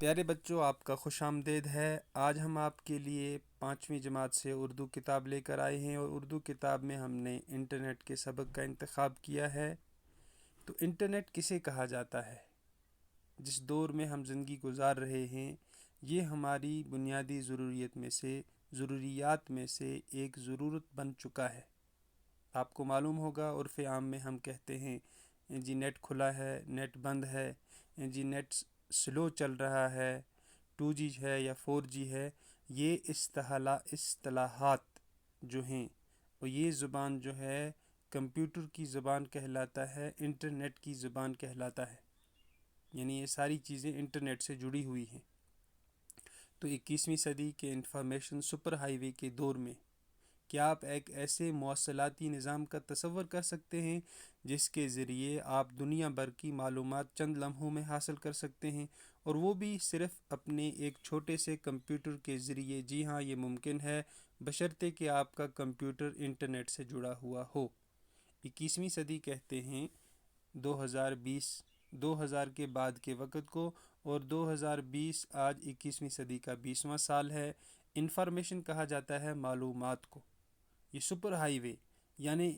پیارے بچوں، آپ کا خوش آمدید ہے۔ آج ہم آپ کے لیے 5ویں جماعت سے اردو کتاب لے کر آئے ہیں، اور اردو کتاب میں ہم نے انٹرنیٹ کے سبق کا انتخاب کیا ہے۔ تو انٹرنیٹ کسے کہا جاتا ہے؟ جس دور میں ہم زندگی گزار رہے ہیں، یہ ہماری بنیادی ضروریات میں سے ایک ضرورت بن چکا ہے۔ آپ کو معلوم ہوگا، عرف عام میں ہم کہتے ہیں جی نیٹ کھلا ہے، نیٹ بند ہے، جی نیٹ سلو چل رہا ہے، 2G ہے یا 4G ہے۔ یہ اصطلاحات جو ہیں، اور یہ زبان جو ہے کمپیوٹر کی زبان کہلاتا ہے، انٹرنیٹ کی زبان کہلاتا ہے۔ یعنی یہ ساری چیزیں انٹرنیٹ سے جڑی ہوئی ہیں۔ تو 21ویں صدی کے انفارمیشن سپر ہائی وے کے دور میں کیا آپ ایک ایسے مواصلاتی نظام کا تصور کر سکتے ہیں جس کے ذریعے آپ دنیا بھر کی معلومات چند لمحوں میں حاصل کر سکتے ہیں، اور وہ بھی صرف اپنے ایک چھوٹے سے کمپیوٹر کے ذریعے؟ جی ہاں، یہ ممکن ہے، بشرطے کہ آپ کا کمپیوٹر انٹرنیٹ سے جڑا ہوا ہو۔ 21ویں صدی کہتے ہیں 2020 کے بعد کے وقت کو، اور 2020 آج 21ویں صدی کا 20واں سال ہے۔ انفارمیشن کہا جاتا ہے معلومات کو۔ یہ سپر ہائی وے، یعنی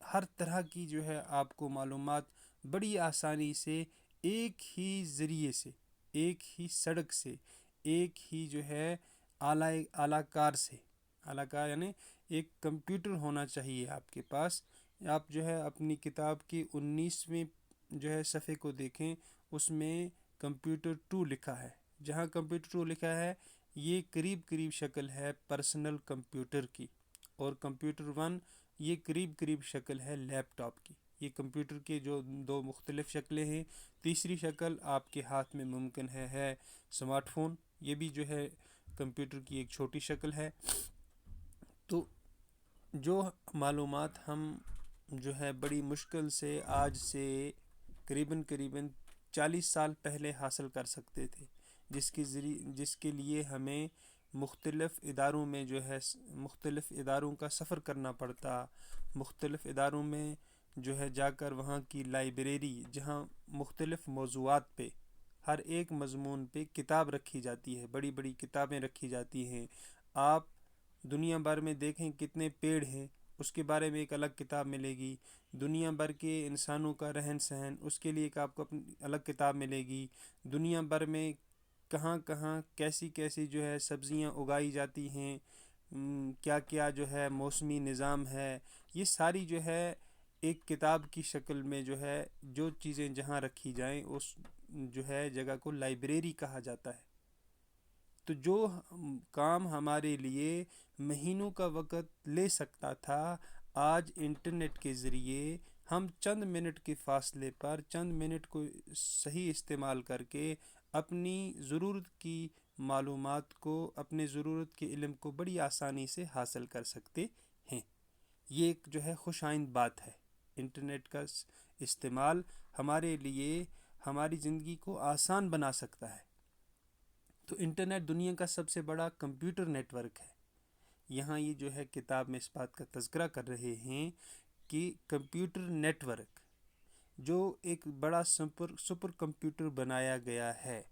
ہر طرح کی جو ہے آپ کو معلومات بڑی آسانی سے ایک ہی ذریعے سے، ایک ہی سڑک سے، ایک ہی جو ہے اعلیٰ کار یعنی ایک کمپیوٹر ہونا چاہیے آپ کے پاس۔ آپ جو ہے اپنی کتاب کی 19ویں جو ہے صفحے کو دیکھیں، اس میں کمپیوٹر 2 لکھا ہے۔ جہاں کمپیوٹر 2 لکھا ہے، یہ قریب شکل ہے پرسنل کمپیوٹر کی، اور کمپیوٹر 1 یہ قریب شکل ہے لیپ ٹاپ کی۔ یہ کمپیوٹر کے جو دو مختلف شکلیں ہیں۔ تیسری شکل آپ کے ہاتھ میں ممکن ہے سمارٹ فون، یہ بھی جو ہے کمپیوٹر کی ایک چھوٹی شکل ہے۔ تو جو معلومات ہم جو ہے بڑی مشکل سے آج سے قریباً 40 سال پہلے حاصل کر سکتے تھے، جس کے لیے ہمیں مختلف اداروں میں جو ہے مختلف اداروں کا سفر کرنا پڑتا، مختلف اداروں میں جو ہے جا کر وہاں کی لائبریری، جہاں مختلف موضوعات پہ، ہر ایک مضمون پہ کتاب رکھی جاتی ہے، بڑی بڑی کتابیں رکھی جاتی ہیں۔ آپ دنیا بھر میں دیکھیں کتنے پیڑ ہیں، اس کے بارے میں ایک الگ کتاب ملے گی۔ دنیا بھر کے انسانوں کا رہن سہن، اس کے لیے ایک آپ کو الگ کتاب ملے گی۔ دنیا بھر میں کہاں کیسی جو ہے سبزیاں اگائی جاتی ہیں، کیا جو ہے موسمی نظام ہے، یہ ساری جو ہے ایک کتاب کی شکل میں جو ہے جو چیزیں جہاں رکھی جائیں، اس جو ہے جگہ کو لائبریری کہا جاتا ہے۔ تو جو کام ہمارے لیے مہینوں کا وقت لے سکتا تھا، آج انٹرنیٹ کے ذریعے ہم چند منٹ کے فاصلے پر، چند منٹ کو صحیح استعمال کر کے اپنی ضرورت کی معلومات کو، اپنے ضرورت کے علم کو بڑی آسانی سے حاصل کر سکتے ہیں۔ یہ ایک جو ہے خوش آئند بات ہے۔ انٹرنیٹ کا استعمال ہمارے لیے ہماری زندگی کو آسان بنا سکتا ہے۔ تو انٹرنیٹ دنیا کا سب سے بڑا کمپیوٹر نیٹ ورک ہے۔ یہاں یہ جو ہے کتاب میں اس بات کا تذکرہ کر رہے ہیں کہ کمپیوٹر نیٹ ورک جو ایک بڑا سپر کمپیوٹر بنایا گیا ہے،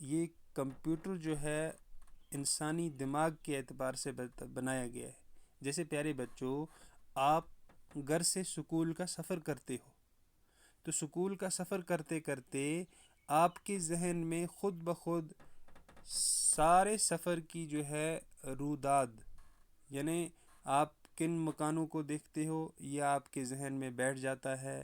یہ کمپیوٹر جو ہے انسانی دماغ کے اعتبار سے بنایا گیا ہے۔ جیسے پیارے بچوں، آپ گھر سے سکول کا سفر کرتے ہو، تو سکول کا سفر کرتے کرتے آپ کے ذہن میں خود بخود سارے سفر کی جو ہے روداد، یعنی آپ کن مکانوں کو دیکھتے ہو، یہ آپ کے ذہن میں بیٹھ جاتا ہے۔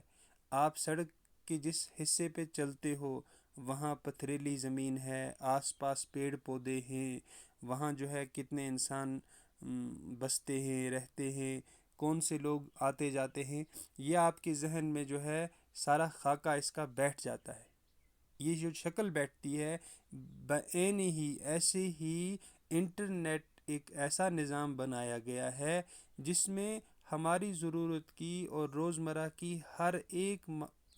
آپ سڑک کے جس حصے پہ چلتے ہو، وہاں پتھریلی زمین ہے، آس پاس پیڑ پودے ہیں، وہاں جو ہے کتنے انسان بستے ہیں، رہتے ہیں، کون سے لوگ آتے جاتے ہیں، یہ آپ کے ذہن میں جو ہے سارا خاکہ اس کا بیٹھ جاتا ہے۔ یہ جو شکل بیٹھتی ہے، بعین ہی ایسے ہی انٹرنیٹ ایک ایسا نظام بنایا گیا ہے جس میں ہماری ضرورت کی اور روزمرہ کی ہر ایک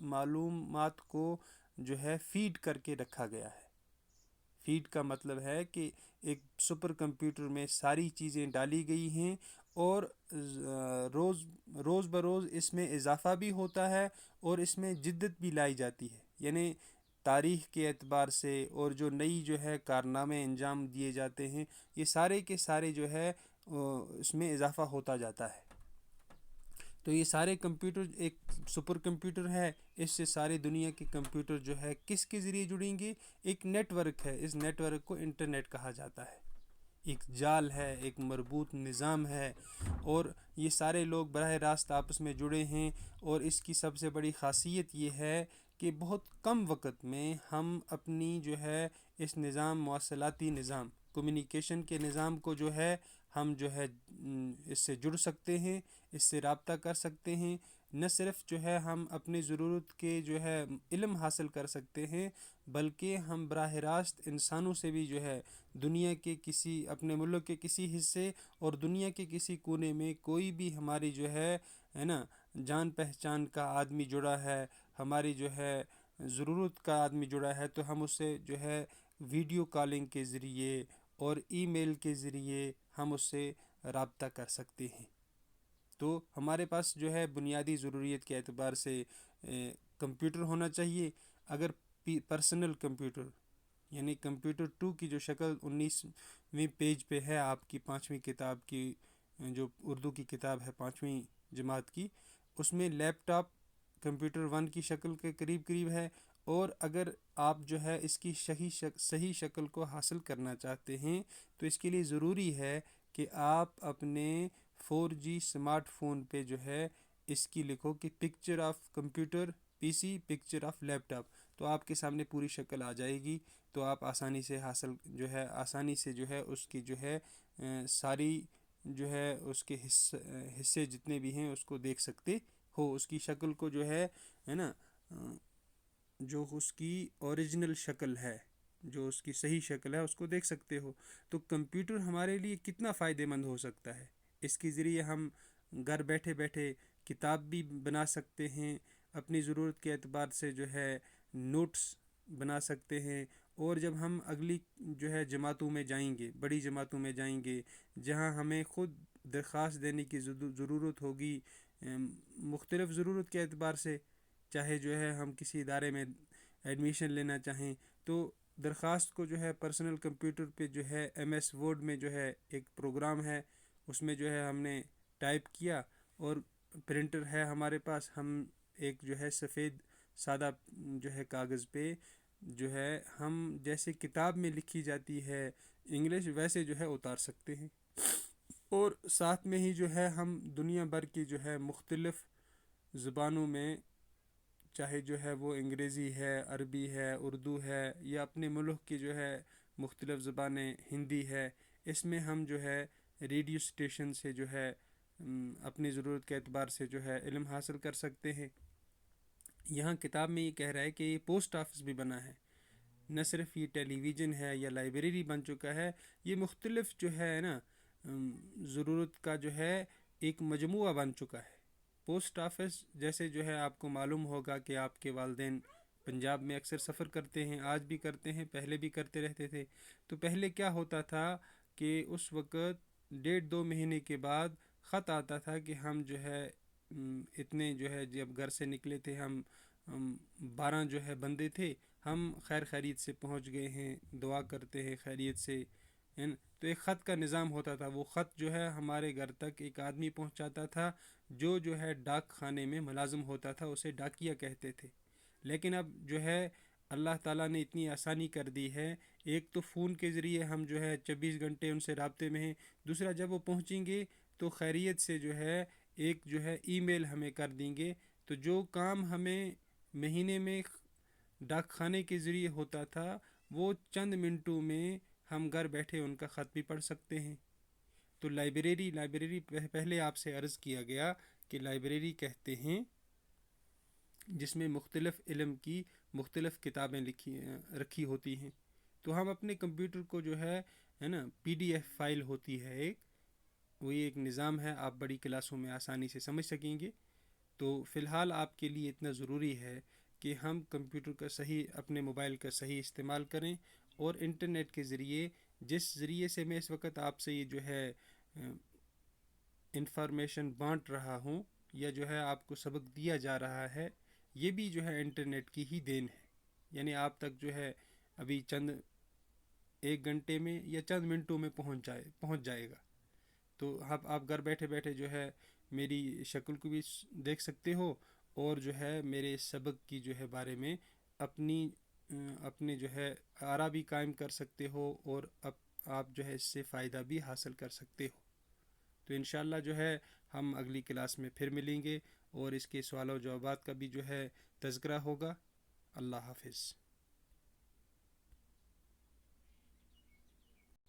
معلومات کو جو ہے فیڈ کر کے رکھا گیا ہے۔ فیڈ کا مطلب ہے کہ ایک سپر کمپیوٹر میں ساری چیزیں ڈالی گئی ہیں، اور روز بروز اس میں اضافہ بھی ہوتا ہے، اور اس میں جدت بھی لائی جاتی ہے۔ یعنی تاریخ کے اعتبار سے اور جو نئی جو ہے کارنامے انجام دیے جاتے ہیں، یہ سارے کے سارے جو ہے اس میں اضافہ ہوتا جاتا ہے۔ تو یہ سارے کمپیوٹر ایک سپر کمپیوٹر ہے، اس سے ساری دنیا کے کمپیوٹر جو ہے کس کے ذریعے جڑیں گے؟ ایک نیٹ ورک ہے، اس نیٹ ورک کو انٹرنیٹ کہا جاتا ہے، ایک جال ہے، ایک مربوط نظام ہے، اور یہ سارے لوگ براہ راست آپس میں جڑے ہیں۔ اور اس کی سب سے بڑی خاصیت یہ ہے کہ بہت کم وقت میں ہم اپنی جو ہے اس نظام، مواصلاتی نظام، کمیونیکیشن کے نظام کو جو ہے ہم جو ہے اس سے جڑ سکتے ہیں، اس سے رابطہ کر سکتے ہیں۔ نہ صرف جو ہے ہم اپنی ضرورت کے جو ہے علم حاصل کر سکتے ہیں، بلکہ ہم براہ راست انسانوں سے بھی جو ہے دنیا کے کسی، اپنے ملک کے کسی حصے اور دنیا کے کسی کونے میں کوئی بھی ہماری جو ہے نا جان پہچان کا آدمی جڑا ہے، ہماری جو ہے ضرورت کا آدمی جڑا ہے، تو ہم اس سے جو ہے ویڈیو کالنگ کے ذریعے اور ای میل کے ذریعے ہم اس سے رابطہ کر سکتے ہیں۔ تو ہمارے پاس جو ہے بنیادی ضروریت کے اعتبار سے کمپیوٹر ہونا چاہیے۔ اگر پرسنل کمپیوٹر یعنی کمپیوٹر 2 کی جو شکل 19ویں پیج پہ ہے آپ کی 5ویں کتاب کی، جو اردو کی کتاب ہے 5ویں جماعت کی، اس میں لیپ ٹاپ کمپیوٹر 1 کی شکل کے قریب قریب ہے۔ اور اگر آپ جو ہے اس کی صحیح شکل کو حاصل کرنا چاہتے ہیں تو اس کے لیے ضروری ہے کہ آپ اپنے 4G سمارٹ فون پہ جو ہے اس کی لکھو کہ picture of computer P C, picture of laptop, تو آپ کے سامنے پوری شکل آ جائے گی۔ تو آپ آسانی سے آسانی سے جو ہے اس کی جو ہے ساری جو ہے اس کے حصے جتنے بھی ہیں اس کو دیکھ سکتے ہو، اس کی شکل کو جو ہے نا جو اس کی اوریجنل شکل ہے، جو اس کی صحیح شکل ہے، اس کو دیکھ سکتے ہو۔ تو کمپیوٹر ہمارے لیے کتنا فائدہ مند ہو سکتا ہے، اس کے ذریعے ہم گھر بیٹھے بیٹھے کتاب بھی بنا سکتے ہیں، اپنی ضرورت کے اعتبار سے جو ہے نوٹس بنا سکتے ہیں، اور جب ہم اگلی جو ہے جماعتوں میں جائیں گے، بڑی جماعتوں میں جائیں گے جہاں ہمیں خود درخواست دینے کی ضرورت ہوگی، مختلف ضرورت کے اعتبار سے، چاہے جو ہے ہم کسی ادارے میں ایڈمیشن لینا چاہیں تو درخواست کو جو ہے پرسنل کمپیوٹر پہ جو ہے ایم ایس ورڈ میں جو ہے ایک پروگرام ہے، اس میں جو ہے ہم نے ٹائپ کیا اور پرنٹر ہے ہمارے پاس، ہم ایک جو ہے سفید سادہ جو ہے کاغذ پہ جو ہے ہم جیسے کتاب میں لکھی جاتی ہے انگلش، ویسے جو ہے اتار سکتے ہیں۔ اور ساتھ میں ہی جو ہے ہم دنیا بھر کی جو ہے مختلف زبانوں میں، چاہے جو ہے وہ انگریزی ہے، عربی ہے، اردو ہے، یا اپنے ملک کی جو ہے مختلف زبانیں، ہندی ہے، اس میں ہم جو ہے ریڈیو اسٹیشن سے جو ہے اپنی ضرورت کے اعتبار سے جو ہے علم حاصل کر سکتے ہیں۔ یہاں کتاب میں یہ کہہ رہا ہے کہ یہ پوسٹ آفس بھی بنا ہے، نہ صرف یہ ٹیلی ویژن ہے یا لائبریری بن چکا ہے، یہ مختلف جو ہے نا ضرورت کا جو ہے ایک مجموعہ بن چکا ہے۔ پوسٹ آفس جیسے جو ہے آپ کو معلوم ہوگا کہ آپ کے والدین پنجاب میں اکثر سفر کرتے ہیں، آج بھی کرتے ہیں، پہلے بھی کرتے رہتے تھے۔ تو پہلے کیا ہوتا تھا کہ اس وقت 1.5-2 مہینے کے بعد خط آتا تھا کہ ہم جو ہے اتنے جو ہے جب گھر سے نکلے تھے، ہم 12 جو ہے بندے تھے، ہم خیر خیریت سے پہنچ گئے ہیں، دعا کرتے ہیں خیریت سے۔ تو ایک خط کا نظام ہوتا تھا، وہ خط جو ہے ہمارے گھر تک ایک آدمی پہنچاتا تھا جو ہے ڈاک خانے میں ملازم ہوتا تھا، اسے ڈاکیہ کہتے تھے۔ لیکن اب جو ہے اللہ تعالیٰ نے اتنی آسانی کر دی ہے، ایک تو فون کے ذریعے ہم جو ہے 24 گھنٹے ان سے رابطے میں ہیں، دوسرا جب وہ پہنچیں گے تو خیریت سے جو ہے ایک جو ہے ای میل ہمیں کر دیں گے، تو جو کام ہمیں مہینے میں ڈاک خانے کے ذریعے ہوتا تھا وہ چند منٹوں میں ہم گھر بیٹھے ان کا خط بھی پڑھ سکتے ہیں۔ تو لائبریری پہلے آپ سے عرض کیا گیا کہ لائبریری کہتے ہیں جس میں مختلف علم کی مختلف کتابیں رکھی ہوتی ہیں۔ تو ہم اپنے کمپیوٹر کو جو ہے نا PDF فائل ہوتی ہے ایک، وہی ایک نظام ہے، آپ بڑی کلاسوں میں آسانی سے سمجھ سکیں گے۔ تو فی الحال آپ کے لیے اتنا ضروری ہے کہ ہم کمپیوٹر کا صحیح، اپنے موبائل کا صحیح استعمال کریں، اور انٹرنیٹ کے ذریعے، جس ذریعے سے میں اس وقت آپ سے یہ جو ہے انفارمیشن بانٹ رہا ہوں یا جو ہے آپ کو سبق دیا جا رہا ہے، یہ بھی جو ہے انٹرنیٹ کی ہی دین ہے، یعنی آپ تک جو ہے ابھی چند ایک گھنٹے میں یا چند منٹوں میں پہنچ جائے گا. تو آپ گھر بیٹھے بیٹھے جو ہے میری شکل کو بھی دیکھ سکتے ہو اور جو ہے میرے اس سبق کی جو ہے بارے میں اپنے جو ہے آرا بھی قائم کر سکتے ہو اور آپ جو ہے اس سے فائدہ بھی حاصل کر سکتے ہو. تو انشاءاللہ جو ہے ہم اگلی کلاس میں پھر ملیں گے اور اس کے سوال و جوابات کا بھی جو ہے تذکرہ ہوگا. اللہ حافظ.